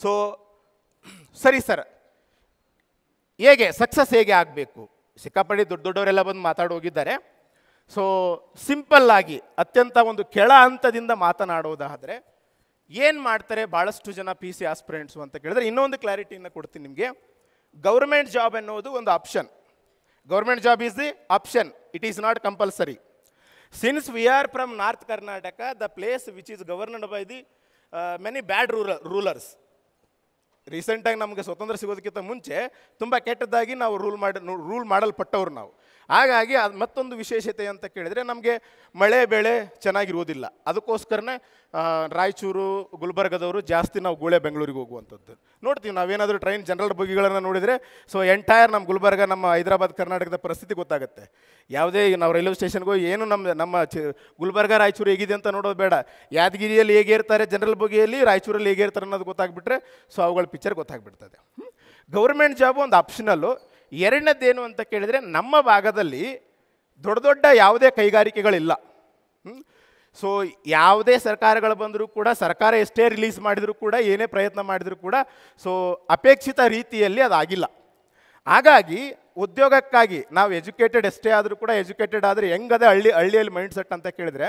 So ಸರಿ sir, ಹೇಗೆ success ಹೇಗೆ ಆಗಬೇಕು? ಸಿಕ್ಕಾಪಟ್ಟೆ ದೊಡ್ಡವರೆಲ್ಲ ಬಂದು ಮಾತಾಡೋಗಿದ್ದಾರೆ. ಸೊ ಸಿಂಪಲ್ಲಾಗಿ ಅತ್ಯಂತ ಒಂದು ಕೆಳ ಹಂತದಿಂದ ಮಾತನಾಡೋದಾದರೆ ಏನು ಮಾಡ್ತಾರೆ ಭಾಳಷ್ಟು ಜನ PC ಆಸ್ಪಿರೆಂಟ್ಸು ಅಂತ ಕೇಳಿದ್ರೆ, ಇನ್ನೊಂದು ಕ್ಲಾರಿಟಿಯನ್ನು ಕೊಡ್ತೀನಿ ನಿಮಗೆ. ಗೌರ್ಮೆಂಟ್ ಜಾಬ್ ಅನ್ನೋದು ಒಂದು option. Government job is the option, it is not compulsory. Since we are from north Karnataka, the place which is governed by the many bad rulers. ರೀಸೆಂಟಾಗಿ ನಮಗೆ ಸ್ವತಂತ್ರ ಸಿಗೋದಕ್ಕಿಂತ ಮುಂಚೆ ತುಂಬ ಕೆಟ್ಟದ್ದಾಗಿ ನಾವು ರೂಲ್ ಮಾಡಲ್ಪಟ್ಟವ್ರು ನಾವು. ಹಾಗಾಗಿ ಅದು ಮತ್ತೊಂದು ವಿಶೇಷತೆ ಅಂತ ಕೇಳಿದರೆ, ನಮಗೆ ಮಳೆ ಬೆಳೆ ಚೆನ್ನಾಗಿರುವುದಿಲ್ಲ. ಅದಕ್ಕೋಸ್ಕರನೇ ರಾಯಚೂರು ಗುಲ್ಬರ್ಗದವರು ಜಾಸ್ತಿ ನಾವು ಗೂಳೆ ಬೆಂಗಳೂರಿಗೆ ಹೋಗುವಂಥದ್ದು ನೋಡ್ತೀವಿ. ನಾವೇನಾದರೂ ಟ್ರೈನ್ ಜನರಲ್ ಬೋಗಿಗಳನ್ನು ನೋಡಿದರೆ ಸೊ ಎಂಟೈರ್ ನಮ್ಮ ಗುಲ್ಬರ್ಗ, ನಮ್ಮ ಹೈದರಾಬಾದ್, ಕರ್ನಾಟಕದ ಪರಿಸ್ಥಿತಿ ಗೊತ್ತಾಗುತ್ತೆ. ಯಾವುದೇ ನಾವು ರೈಲ್ವೆ ಸ್ಟೇಷನ್ಗೆ ಹೋಗಿ ಏನು ನಮ್ಮ ಗುಲ್ಬರ್ಗ ರಾಯಚೂರು ಹೇಗಿದೆ ಅಂತ ನೋಡೋದು ಬೇಡ. ಯಾದಗಿರಿಯಲ್ಲಿ ಹೇಗೆ ಇರ್ತಾರೆ ಜನರಲ್ ಬೋಗಿಯಲ್ಲಿ, ರಾಯಚೂರಲ್ಲಿ ಹೇಗೆ ಇರ್ತಾರೆ ಅನ್ನೋದು ಗೊತ್ತಾಗ್ಬಿಟ್ರೆ ಸೊ ಅವುಗಳ ಪಿಕ್ಚರ್ ಗೊತ್ತಾಗ್ಬಿಡ್ತದೆ. ಗೌರ್ಮೆಂಟ್ ಜಾಬು ಒಂದು ಆಪ್ಷನಲ್ಲು. ಎರಡನೇದೇನು ಅಂತ ಕೇಳಿದರೆ, ನಮ್ಮ ಭಾಗದಲ್ಲಿ ದೊಡ್ಡ ದೊಡ್ಡ ಯಾವುದೇ ಕೈಗಾರಿಕೆಗಳಿಲ್ಲ. ಸೊ ಯಾವುದೇ ಸರ್ಕಾರಗಳು ಬಂದರೂ ಕೂಡ, ಸರ್ಕಾರ ಎಷ್ಟೇ ರಿಲೀಸ್ ಮಾಡಿದರೂ ಕೂಡ, ಏನೇ ಪ್ರಯತ್ನ ಮಾಡಿದರೂ ಕೂಡ ಸೊ ಅಪೇಕ್ಷಿತ ರೀತಿಯಲ್ಲಿ ಅದಾಗಿಲ್ಲ. ಹಾಗಾಗಿ ಉದ್ಯೋಗಕ್ಕಾಗಿ ನಾವು ಎಜುಕೇಟೆಡ್ ಎಷ್ಟೇ ಆದರೂ ಕೂಡ, ಎಜುಕೇಟೆಡ್ ಆದರೆ ಹೆಂಗದೆ ಹಳ್ಳಿಯಲ್ಲಿ ಮೈಂಡ್ ಸೆಟ್ ಅಂತ ಕೇಳಿದ್ರೆ,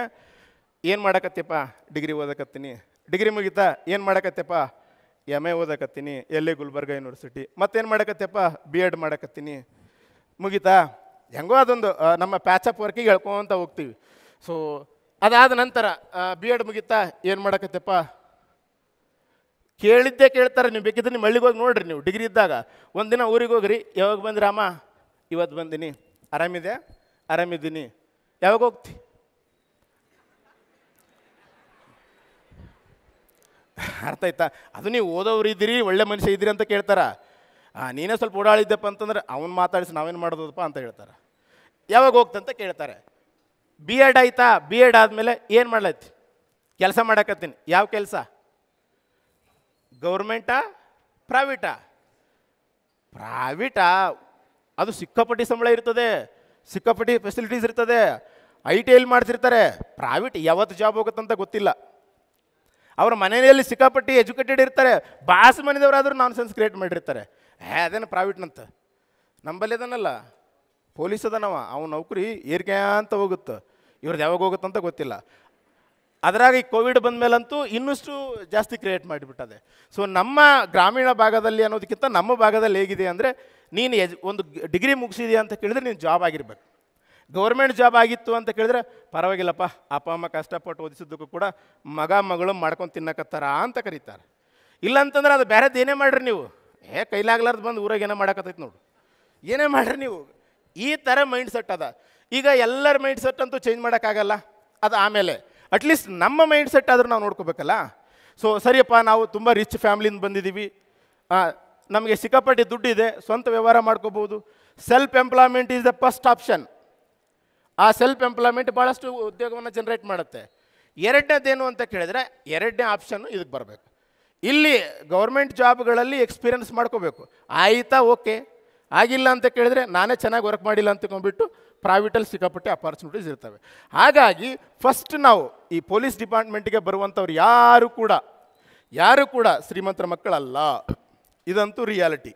ಏನು ಮಾಡಕತ್ತೀಪ್ಪ? ಡಿಗ್ರಿ ಓದಕತ್ತೀನಿ. ಡಿಗ್ರಿ ಮುಗಿತಾ? ಏನು ಮಾಡಕತ್ತೀಪ್ಪ? MA ಓದಕತ್ತೀನಿ, ಎಲ್ಲೇ ಗುಲ್ಬರ್ಗ ಯೂನಿವರ್ಸಿಟಿ. ಮತ್ತೇನು ಮಾಡಕತ್ತೀಪ್ಪ? B.Ed ಮಾಡಕತ್ತೀನಿ. ಮುಗಿತಾ? ಹೆಂಗೋ ಅದೊಂದು ನಮ್ಮ ಪ್ಯಾಚಪ್ ವರ್ಕಿಗೆ ಹೇಳ್ಕೊಂತ ಹೋಗ್ತೀವಿ. ಸೊ ಅದಾದ ನಂತರ B.Ed ಮುಗಿತಾ? ಏನು ಮಾಡಕತ್ತೀಪ್ಪ? ಕೇಳಿದ್ದೇ ಕೇಳ್ತಾರೆ. ನೀವು ಬೇಕಿದ್ರೆ ನಿಮ್ಮ ಹಳ್ಳಿಗೆ ಹೋಗಿ ನೋಡ್ರಿ. ನೀವು ಡಿಗ್ರಿ ಇದ್ದಾಗ ಒಂದಿನ ಊರಿಗೆ ಹೋಗ್ರಿ. ಯಾವಾಗ ಬಂದ್ರಿ? ಅಮ್ಮ ಇವತ್ತು ಬಂದೀನಿ. ಆರಾಮಿದೆ? ಆರಾಮಿದ್ದೀನಿ. ಯಾವಾಗ ಹೋಗ್ತಿ? ಅರ್ಥ ಆಯ್ತಾ? ಅದು ನೀವು ಓದೋರು ಇದ್ದೀರಿ, ಒಳ್ಳೆ ಮನುಷ್ಯ ಇದ್ದೀರಿ ಅಂತ ಕೇಳ್ತಾರ. ನೀನೇ ಸ್ವಲ್ಪ ಓಡಾಡಿದ್ದಪ್ಪ ಅಂತಂದ್ರೆ ಅವ್ನು ಮಾತಾಡಿಸಿ ನಾವೇನು ಮಾಡೋದಪ್ಪ ಅಂತ ಹೇಳ್ತಾರೆ. ಯಾವಾಗ ಹೋಗ್ತಂತ ಕೇಳ್ತಾರೆ. B.Ed ಆಯ್ತಾ? B.Ed ಆದಮೇಲೆ ಏನು ಮಾಡ್ಲತ್ತಿ? ಕೆಲಸ ಮಾಡಕತ್ತೀನಿ. ಯಾವ ಕೆಲಸ? ಗೌರ್ಮೆಂಟಾ ಪ್ರೈವೇಟಾ? ಪ್ರೈವೇಟಾ? ಅದು ಸಿಕ್ಕಾಪಟ್ಟಿ ಸಂಬಳ ಇರ್ತದೆ, ಸಿಕ್ಕಾಪಟ್ಟಿ ಫೆಸಿಲಿಟೀಸ್ ಇರ್ತದೆ. ITಯಲ್ಲಿ ಮಾಡ್ತಿರ್ತಾರೆ. ಪ್ರೈವೇಟ್ ಯಾವತ್ತು ಜಾಬ್ ಹೋಗುತ್ತಂತ ಗೊತ್ತಿಲ್ಲ. ಅವ್ರ ಮನೆಯಲ್ಲಿ ಸಿಕ್ಕಾಪಟ್ಟಿ ಎಜುಕೇಟೆಡ್ ಇರ್ತಾರೆ. ಬಾಸ್ ಮನೆದವರಾದ್ರೂ ನಾನ್ ಸೆನ್ಸ್ ಕ್ರಿಯೇಟ್ ಮಾಡಿರ್ತಾರೆ. ಅದೇನು ಪ್ರೈವೇಟ್ನಂತ. ನಂಬಲ್ಲಿ ಅದನ್ನಲ್ಲ, ಪೊಲೀಸ್ ಅದನವ, ಅವ್ನ ನೌಕರಿ ಏರಿಕೆ ಅಂತ ಹೋಗುತ್ತೆ. ಇವ್ರದ್ದು ಯಾವಾಗ ಹೋಗುತ್ತಂತ ಗೊತ್ತಿಲ್ಲ. ಅದರಾಗ ಈ ಕೋವಿಡ್ ಬಂದ ಮೇಲಂತೂ ಇನ್ನಷ್ಟು ಜಾಸ್ತಿ ಕ್ರಿಯೇಟ್ ಮಾಡಿಬಿಟ್ಟದೆ. ಸೊ ನಮ್ಮ ಗ್ರಾಮೀಣ ಭಾಗದಲ್ಲಿ ಅನ್ನೋದಕ್ಕಿಂತ ನಮ್ಮ ಭಾಗದಲ್ಲಿ ಹೇಗಿದೆ ಅಂದರೆ, ನೀನು ಒಂದು ಡಿಗ್ರಿ ಮುಗಿಸಿದೆಯಾ ಅಂತ ಕೇಳಿದ್ರೆ ನೀನು ಜಾಬ್ ಆಗಿರ್ಬೇಕು. ಗೌರ್ಮೆಂಟ್ ಜಾಬ್ ಆಗಿತ್ತು ಅಂತ ಕೇಳಿದ್ರೆ ಪರವಾಗಿಲ್ಲಪ್ಪ, ಅಪ್ಪ ಅಮ್ಮ ಕಷ್ಟಪಟ್ಟು ಓದಿಸಿದ್ದಕ್ಕೂ ಕೂಡ ಮಗ ಮಗಳು ಮಾಡ್ಕೊಂಡು ತಿನ್ನಕತ್ತಾರ ಅಂತ ಕರೀತಾರೆ. ಇಲ್ಲಂತಂದ್ರೆ ಅದು ಬೇರೆದು ಏನೇ ಮಾಡ್ರಿ ನೀವು, ಕೈಲಾಗ್ಲಾರ್ದು ಬಂದು ಊರಾಗ ಏನೋ ಮಾಡಕತ್ತೈತೆ ನೋಡು, ಏನೇ ಮಾಡ್ರಿ ನೀವು. ಈ ಥರ ಮೈಂಡ್ ಸೆಟ್ ಅದ. ಈಗ ಎಲ್ಲರ ಮೈಂಡ್ ಸೆಟ್ ಅಂತೂ ಚೇಂಜ್ ಮಾಡೋಕ್ಕಾಗಲ್ಲ. ಅದು ಆಮೇಲೆ ಅಟ್ಲೀಸ್ಟ್ ನಮ್ಮ ಮೈಂಡ್ ಸೆಟ್ ಆದರೂ ನಾವು ನೋಡ್ಕೋಬೇಕಲ್ಲ. ಸೊ ಸರಿಯಪ್ಪ, ನಾವು ತುಂಬ ರಿಚ್ ಫ್ಯಾಮ್ಲಿಯಿಂದ ಬಂದಿದ್ದೀವಿ, ನಮಗೆ ಸಿಕ್ಕಾಪಟ್ಟಿ ದುಡ್ಡಿದೆ, ಸ್ವಂತ ವ್ಯವಹಾರ ಮಾಡ್ಕೋಬೋದು. Self employment is the first option. ಆ ಸೆಲ್ಫ್ ಎಂಪ್ಲಾಯ್ಮೆಂಟ್ ಭಾಳಷ್ಟು ಉದ್ಯೋಗವನ್ನು ಜನ್ರೇಟ್ ಮಾಡುತ್ತೆ. ಎರಡನೇದೇನು ಅಂತ ಕೇಳಿದರೆ, ಎರಡನೇ ಆಪ್ಷನ್ನು ಇದಕ್ಕೆ ಬರಬೇಕು. ಇಲ್ಲಿ ಗೌರ್ಮೆಂಟ್ ಜಾಬ್ಗಳಲ್ಲಿ ಎಕ್ಸ್ಪೀರಿಯನ್ಸ್ ಮಾಡ್ಕೋಬೇಕು. ಆಯಿತಾ, ಓಕೆ. ಆಗಿಲ್ಲ ಅಂತ ಕೇಳಿದರೆ ನಾನೇ ಚೆನ್ನಾಗಿ ವರ್ಕ್ ಮಾಡಿಲ್ಲ ಅಂತಕೊಂಡ್ಬಿಟ್ಟು ಪ್ರೈವೇಟಲ್ಲಿ ಸಿಕ್ಕಾಪಟ್ಟೆ ಅಪಾರ್ಚುನಿಟೀಸ್ ಇರ್ತವೆ. ಹಾಗಾಗಿ ಫಸ್ಟ್ ನಾವು ಈ ಪೊಲೀಸ್ ಡಿಪಾರ್ಟ್ಮೆಂಟಿಗೆ ಬರುವಂಥವ್ರು ಯಾರು ಕೂಡ ಶ್ರೀಮಂತರ ಮಕ್ಕಳಲ್ಲ. ಇದಂತೂ ರಿಯಾಲಿಟಿ.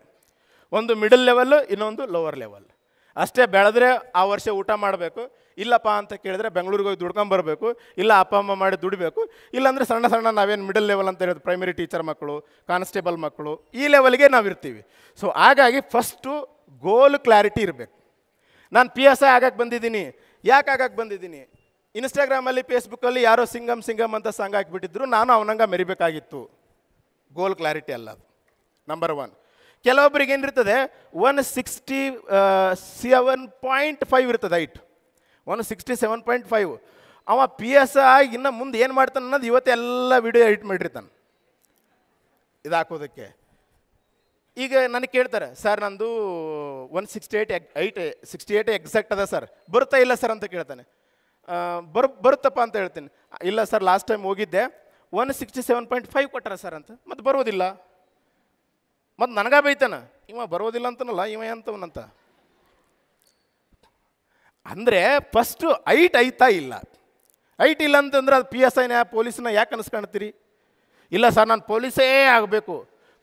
ಒಂದು ಮಿಡಲ್ ಲೆವೆಲ್ಲು, ಇನ್ನೊಂದು ಲೋವರ್ ಲೆವೆಲ್. ಅಷ್ಟೇ ಬೆಳೆದ್ರೆ ಆ ವರ್ಷ ಊಟ ಮಾಡಬೇಕು. ಇಲ್ಲಪ್ಪ ಅಂತ ಕೇಳಿದ್ರೆ ಬೆಂಗಳೂರಿಗೆ ಹೋಗಿ ದುಡ್ಕೊಂಬರ್ಬೇಕು, ಇಲ್ಲ ಅಪ್ಪ ಅಮ್ಮ ಮಾಡಿ ದುಡಿಬೇಕು. ಇಲ್ಲಾಂದರೆ ಸಣ್ಣ ನಾವೇನು ಮಿಡಲ್ ಲೆವೆಲ್ ಅಂತ ಹೇಳೋದು, ಪ್ರೈಮರಿ ಟೀಚರ್ ಮಕ್ಕಳು, ಕಾನ್ಸ್ಟೇಬಲ್ ಮಕ್ಕಳು, ಈ ಲೆವೆಲ್ಗೆ ನಾವು ಇರ್ತೀವಿ. ಸೊ ಹಾಗಾಗಿ ಫಸ್ಟು ಗೋಲ್ ಕ್ಲಾರಿಟಿ ಇರಬೇಕು. ನಾನು PSI ಆಗಕ್ಕೆ ಬಂದಿದ್ದೀನಿ. ಯಾಕೆ ಆಗಕ್ಕೆ ಬಂದಿದ್ದೀನಿ? ಇನ್ಸ್ಟಾಗ್ರಾಮಲ್ಲಿ ಫೇಸ್ಬುಕ್ಕಲ್ಲಿ ಯಾರೋ ಸಿಂಗಮ್ ಅಂತ ಸಾಂಗ್ ಹಾಕಿಬಿಟ್ಟಿದ್ರು, ನಾನು ಅವನಂಗೆ ಮೆರಿಬೇಕಾಗಿತ್ತು. ಗೋಲ್ ಕ್ಲಾರಿಟಿ ಅಲ್ಲ ಅದು, ನಂಬರ್ 1. ಕೆಲವೊಬ್ಬರಿಗೆ ಏನಿರ್ತದೆ 167.5 ಇರ್ತದೆ ಹೈಟ್, 167.5. ಅವ PSI ಇನ್ನು ಮುಂದೆ ಏನು ಮಾಡ್ತಾನೆ ಅನ್ನೋದು ಇವತ್ತೆಲ್ಲ ವಿಡಿಯೋ ಎಡಿಟ್ ಮಾಡಿರ್ತಾನೆ ಇದು ಹಾಕೋದಕ್ಕೆ. ಈಗ ನನಗೆ ಕೇಳ್ತಾರೆ, ಸರ್ ನಂದು 168 ಎಕ್ಸಾಕ್ಟ್ ಅದ ಸರ್, ಬರುತ್ತಾ ಇಲ್ಲ ಸರ್ ಅಂತ ಕೇಳ್ತಾನೆ. ಬರುತ್ತಪ್ಪ ಅಂತ ಹೇಳ್ತೀನಿ. ಇಲ್ಲ ಸರ್, ಲಾಸ್ಟ್ ಟೈಮ್ ಹೋಗಿದ್ದೆ 167.5 ಕೊಟ್ಟಾರ ಸರ್ ಅಂತ. ಮತ್ತು ಬರೋದಿಲ್ಲ. ಮತ್ತು ನನಗ ಬೈತಾನ, ಇವ ಬರೋದಿಲ್ಲ ಅಂತನಲ್ಲ, ಇವ ಅಂತವನಂತ. ಅಂದರೆ ಫಸ್ಟು ಹೈಟ್ ಐತಾ ಇಲ್ಲ. ಹೈಟ್ ಇಲ್ಲ ಅಂತಂದ್ರೆ ಅದು PSIನ ಪೊಲೀಸನ್ನ ಯಾಕೆ ಅನಿಸ್ಕೊಳ್ತೀರಿ? ಇಲ್ಲ ಸರ್, ನಾನು ಪೊಲೀಸೇ ಆಗಬೇಕು,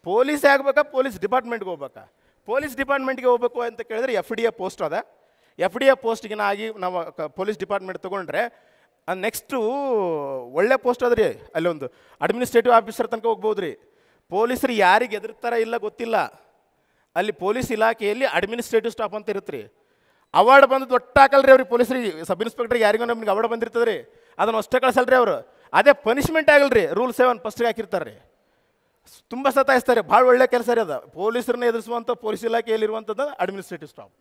ಪೊಲೀಸೇ ಆಗಬೇಕಾ, ಪೊಲೀಸ್ ಡಿಪಾರ್ಟ್ಮೆಂಟ್ಗೆ ಹೋಗ್ಬೇಕಾ? ಪೊಲೀಸ್ ಡಿಪಾರ್ಟ್ಮೆಂಟ್ಗೆ ಹೋಗ್ಬೇಕು ಅಂತ ಕೇಳಿದ್ರೆ FDA ಪೋಸ್ಟ್ ಅದ. FDA ಪೋಸ್ಟ್ಗಿನ ಆಗಿ ನಾವು ಪೊಲೀಸ್ ಡಿಪಾರ್ಟ್ಮೆಂಟ್ ತೊಗೊಂಡ್ರೆ ನೆಕ್ಸ್ಟು ಒಳ್ಳೆ ಪೋಸ್ಟ್ ಅದ ರೀ. ಅಲ್ಲಿ ಒಂದು ಅಡ್ಮಿನಿಸ್ಟ್ರೇಟಿವ್ ಆಫೀಸರ್ ತನಕ ಹೋಗ್ಬೋದು ರೀ. ಪೊಲೀಸರು ಯಾರಿಗೆ ಎದುರ್ತಾರ ಇಲ್ಲ ಗೊತ್ತಿಲ್ಲ. ಅಲ್ಲಿ ಪೊಲೀಸ್ ಇಲಾಖೆಯಲ್ಲಿ ಅಡ್ಮಿನಿಸ್ಟ್ರೇಟಿವ್ ಸ್ಟಾಫ್ ಅಂತ ಇರುತ್ತೆ ರೀ. ಅವಾರ್ಡ್ ಬಂದು ದೊಡ್ಡ ಹಾಕಲ್ರಿ ಅವ್ರಿಗೆ, ಪೊಲೀಸರಿಗೆ, ಸಬ್ ಇನ್ಸ್ಪೆಕ್ಟ್ರಿಗೆ ಯಾರಿಗೂ ನಮ್ಗೆ ಅವಾರ್ಡ್ ಬಂದಿರ್ತದೆ ರೀ. ಅದನ್ನು ಅಷ್ಟೇ ಕಳಿಸಲ್ರಿ ಅವರು. ಅದೇ ಪನಿಷ್ಮೆಂಟ್ ಆಗಲ್ರಿ, ರೂಲ್ 7 ಫಸ್ಟ್ಗೆ ಹಾಕಿರ್ತಾರೆ ರೀ. ತುಂಬ ಸತಾಯಿಸ್ತಾರೆ. ಭಾಳ ಒಳ್ಳೆ ಕೆಲಸ ರೀ ಅದು. ಪೊಲೀಸರನ್ನ ಎದುರಿಸುವಂಥ ಪೊಲೀಸ್ ಇಲಾಖೆಯಲ್ಲಿರುವಂಥದ್ದು ಅಡ್ಮಿನಿಸ್ಟ್ರೇಟಿವ್ ಸ್ಟಾಫ್.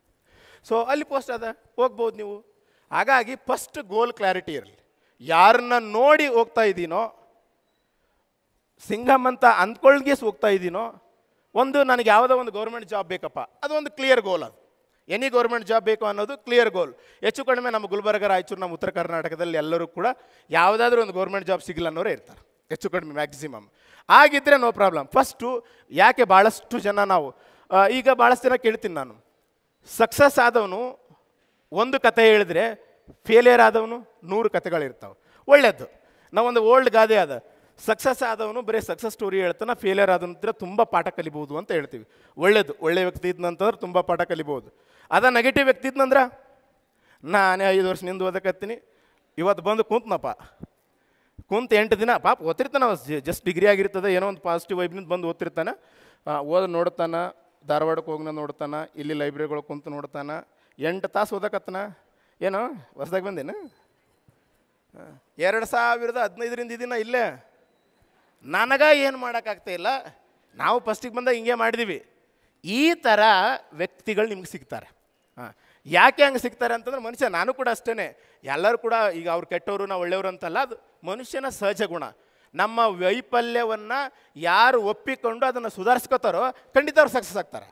ಸೊ ಅಲ್ಲಿ ಪೋಸ್ಟ್ ಅದ, ಹೋಗ್ಬೋದು ನೀವು. ಹಾಗಾಗಿ ಫಸ್ಟ್ ಗೋಲ್ ಕ್ಲಾರಿಟಿ ಇರಲಿ. ಯಾರನ್ನ ನೋಡಿ ಹೋಗ್ತಾ ಇದ್ದೀನೋ, ಸಿಂಗಮ್ ಅಂತ ಅಂದ್ಕೊಳ್ಗೆ ಹೋಗ್ತಾ ಇದ್ದೀನೋ, ಒಂದು ನನಗೆ ಯಾವುದೋ ಒಂದು ಗೌರ್ಮೆಂಟ್ ಜಾಬ್ ಬೇಕಪ್ಪ, ಅದೊಂದು ಕ್ಲಿಯರ್ ಗೋಲ್. ಅದು ಎನಿ ಗೌರ್ಮೆಂಟ್ ಜಾಬ್ ಬೇಕು ಅನ್ನೋದು ಕ್ಲಿಯರ್ ಗೋಲ್. ಹೆಚ್ಚು ಕಡಿಮೆ ನಮ್ಮ ಗುಲ್ಬರ್ಗ, ರಾಯಚೂರು, ನಮ್ಮ ಉತ್ತರ ಕರ್ನಾಟಕದಲ್ಲಿ ಎಲ್ಲರೂ ಕೂಡ ಯಾವುದಾದ್ರೂ ಒಂದು ಗೌರ್ಮೆಂಟ್ ಜಾಬ್ ಸಿಗಲ್ಲ ಅನ್ನೋರೇ ಇರ್ತಾರೆ, ಹೆಚ್ಚು ಕಡಿಮೆ ಮ್ಯಾಕ್ಸಿಮಮ್. ಆಗಿದ್ದರೆ ನೋ ಪ್ರಾಬ್ಲಮ್. ಫಸ್ಟು ಯಾಕೆ ಭಾಳಷ್ಟು ಜನ ನಾವು ಈಗ ಭಾಳಷ್ಟು ಜನ ಕೇಳ್ತೀನಿ ನಾನು, ಸಕ್ಸಸ್ ಆದವನು ಒಂದು ಕತೆ ಹೇಳಿದ್ರೆ ಫೇಲಿಯರ್ ಆದವನು 100 ಕತೆಗಳಿರ್ತಾವೆ. ಒಳ್ಳೆಯದು. ನಾವೊಂದು ಓಲ್ಡ್ ಗಾದೆ ಅದ, ಸಕ್ಸಸ್ ಆದವನು ಬರೀ ಸಕ್ಸಸ್ ಸ್ಟೋರಿ ಹೇಳ್ತಾನೆ, ಫೇಲಿಯರ್ ಆದಂದ್ರೆ ತುಂಬ ಪಾಠ ಕಲಿಬೋದು ಅಂತ ಹೇಳ್ತೀವಿ. ಒಳ್ಳೆಯದು. ಒಳ್ಳೆ ವ್ಯಕ್ತಿ ಇದ್ನಂತಂದ್ರೆ ತುಂಬ ಪಾಠ ಕಲಿಬೋದು. ಅದ ನೆಗೆಟಿವ್ ವ್ಯಕ್ತಿ ಇದ್ನಂದ್ರೆ, ನಾನೇ 5 ವರ್ಷ ನಿಂದು ಓದಕತ್ತೀನಿ, ಇವತ್ತು ಬಂದು ಕುಂತನಪ್ಪ, ಕುಂತು 8 ದಿನ ಪಾಪ ಓದ್ತಿರ್ತಾನೆ, ಜಸ್ಟ್ ಡಿಗ್ರಿ ಆಗಿರ್ತದೆ, ಏನೋ ಒಂದು ಪಾಸಿಟಿವ್ ವೈಬ್ನಿಂದ ಬಂದು ಓದ್ತಿರ್ತಾನೆ, ಓದಿ ನೋಡ್ತಾನೆ, ಧಾರವಾಡಕ್ಕೆ ಹೋಗ್ನ ನೋಡ್ತಾನೆ, ಇಲ್ಲಿ ಲೈಬ್ರರಿಗಳು ಕುಂತು ನೋಡ್ತಾನೆ, 8 ತಾಸು ಓದಕತ್ತನ. ಏನೋ ಹೊಸ್ದಾಗಿ ಬಂದೇನು? 2015ರಿಂದ ಇದೀನ ಇಲ್ಲೇ. ನನಗೆ ಏನು ಮಾಡೋಕ್ಕಾಗ್ತಾಯಿಲ್ಲ, ನಾವು ಫಸ್ಟಿಗೆ ಬಂದಾಗ ಹಿಂಗೆ ಮಾಡಿದ್ದೀವಿ. ಈ ಥರ ವ್ಯಕ್ತಿಗಳು ನಿಮ್ಗೆ ಸಿಗ್ತಾರೆ. ಯಾಕೆ ಹಂಗೆ ಸಿಗ್ತಾರೆ ಅಂತಂದ್ರೆ, ಮನುಷ್ಯ, ನಾನು ಕೂಡ ಅಷ್ಟೇ, ಎಲ್ಲರೂ ಕೂಡ ಈಗ ಅವ್ರು ಕೆಟ್ಟವರು ನಾವು ಒಳ್ಳೆಯವರು ಅಂತಲ್ಲ, ಅದು ಮನುಷ್ಯನ ಸಹಜ ಗುಣ. ನಮ್ಮ ವೈಫಲ್ಯವನ್ನು ಯಾರು ಒಪ್ಪಿಕೊಂಡು ಅದನ್ನು ಸುಧಾರಿಸ್ಕೋತಾರೋ ಖಂಡಿತ ಅವ್ರು ಸಕ್ಸಸ್ ಆಗ್ತಾರೆ.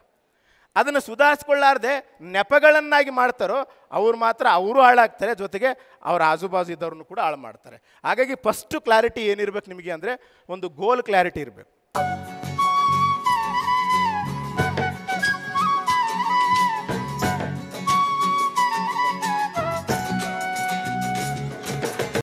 ಅದನ್ನು ಸುಧಾರಿಸ್ಕೊಳ್ಳಾರ್ದೆ ನೆಪಗಳನ್ನಾಗಿ ಮಾಡ್ತಾರೋ ಅವ್ರು ಮಾತ್ರ ಅವರು ಹಾಳಾಗ್ತಾರೆ, ಜೊತೆಗೆ ಅವ್ರ ಆಜುಬಾಜು ಇದ್ದವ್ರನ್ನು ಕೂಡ ಹಾಳು ಮಾಡ್ತಾರೆ. ಹಾಗಾಗಿ ಫಸ್ಟು ಕ್ಲಾರಿಟಿ ಏನಿರ್ಬೇಕು ನಿಮಗೆ ಅಂದರೆ, ಒಂದು ಗೋಲ್ ಕ್ಲಾರಿಟಿ ಇರಬೇಕು.